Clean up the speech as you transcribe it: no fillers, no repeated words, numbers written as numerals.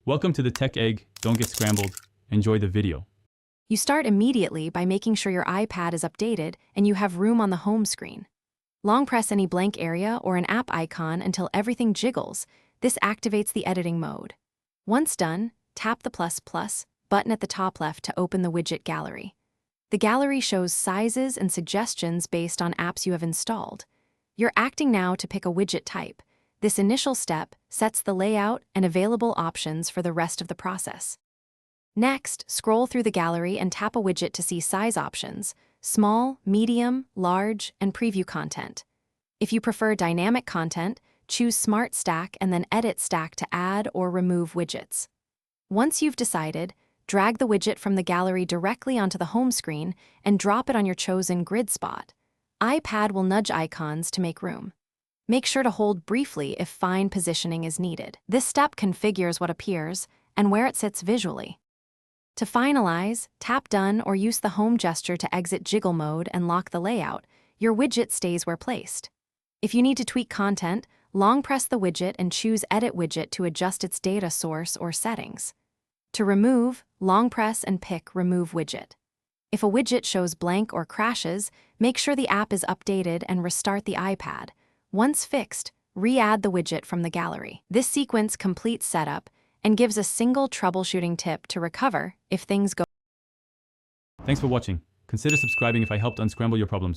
Welcome to the Tech Egg. Don't get scrambled. Enjoy the video. You start immediately by making sure your iPad is updated and you have room on the home screen. Long press any blank area or an app icon until everything jiggles. This activates the editing mode. Once done, tap the plus button at the top left to open the widget gallery. The gallery shows sizes and suggestions based on apps you have installed. You're acting now to pick a widget type. This initial step sets the layout and available options for the rest of the process. Next, scroll through the gallery and tap a widget to see size options: small, medium, large, and preview content. If you prefer dynamic content, choose Smart Stack and then Edit Stack to add or remove widgets. Once you've decided, drag the widget from the gallery directly onto the home screen and drop it on your chosen grid spot. iPad will nudge icons to make room. Make sure to hold briefly if fine positioning is needed. This step configures what appears and where it sits visually. To finalize, tap Done or use the home gesture to exit jiggle mode and lock the layout. Your widget stays where placed. If you need to tweak content, long press the widget and choose Edit Widget to adjust its data source or settings. To remove, long press and pick Remove Widget. If a widget shows blank or crashes, make sure the app is updated and restart the iPad. Once fixed, re-add the widget from the gallery. This sequence completes setup and gives a single troubleshooting tip to recover if things go. Thanks for watching. Consider subscribing if I helped unscramble your problems.